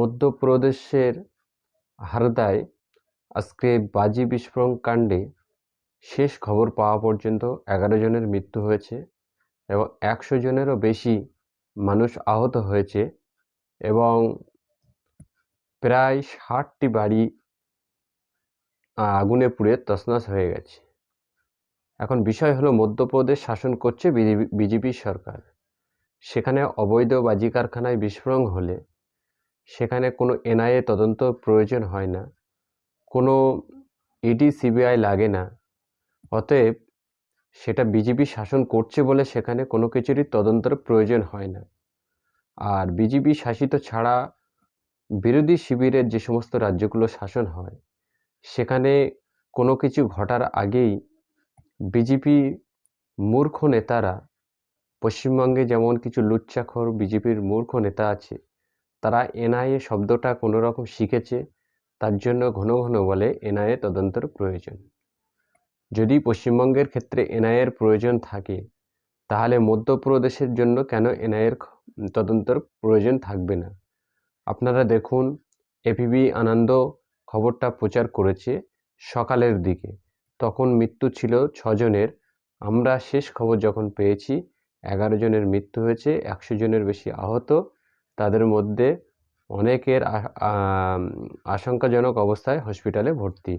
মধ্যপ্রদেশের হারদায় আজকে বাজি বিস্ফোরণ কাণ্ডে শেষ খবর পাওয়া পর্যন্ত 11 জনের মৃত্যু হয়েছে এবং 100 জনেরও বেশি মানুষ আহত হয়েছে এবং প্রায় 60টি বাড়ি আগুনে পুড়ে তছনছ হয়ে গেছে। এখন বিষয় হলো, মধ্যপ্রদেশ শাসন করছে বিজেপি সরকার। সেখানে অবৈধ বাজি কারখানায় বিস্ফোরণ হলে সেখানে কোনো এনআইএ তদন্ত প্রয়োজন হয় না, কোনো ইডি সিবিআই লাগে না। অতএব সেটা বিজেপি শাসন করছে বলে সেখানে কোনো কিছুরই তদন্তের প্রয়োজন হয় না। আর বিজেপি শাসিত ছাড়া বিরোধী শিবিরের যে সমস্ত রাজ্যগুলো শাসন হয় সেখানে কোনো কিছু ঘটার আগেই বিজেপি মূর্খ নেতারা, পশ্চিমবঙ্গে যেমন কিছু লুচ্চাখোর বিজেপির মূর্খ নেতা আছে, তারা এনআইএ শব্দটা কোনো রকম শিখেছে, তার জন্য ঘন ঘন বলে এনআইএ তদন্তের প্রয়োজন। যদি পশ্চিমবঙ্গের ক্ষেত্রে এনআইএর প্রয়োজন থাকে তাহলে মধ্যপ্রদেশের জন্য কেন এনআইএর তদন্তের প্রয়োজন থাকবে না? আপনারা দেখুন, এবিপি আনন্দ খবরটা প্রচার করেছে সকালের দিকে, তখন মৃত্যু ছিল 6 জনের। আমরা শেষ খবর যখন পেয়েছি 11 জনের মৃত্যু হয়েছে, 100 জনের বেশি আহত। তাদের মধ্যে অনেকের আশঙ্কাজনক অবস্থায় হসপিটালে ভর্তি।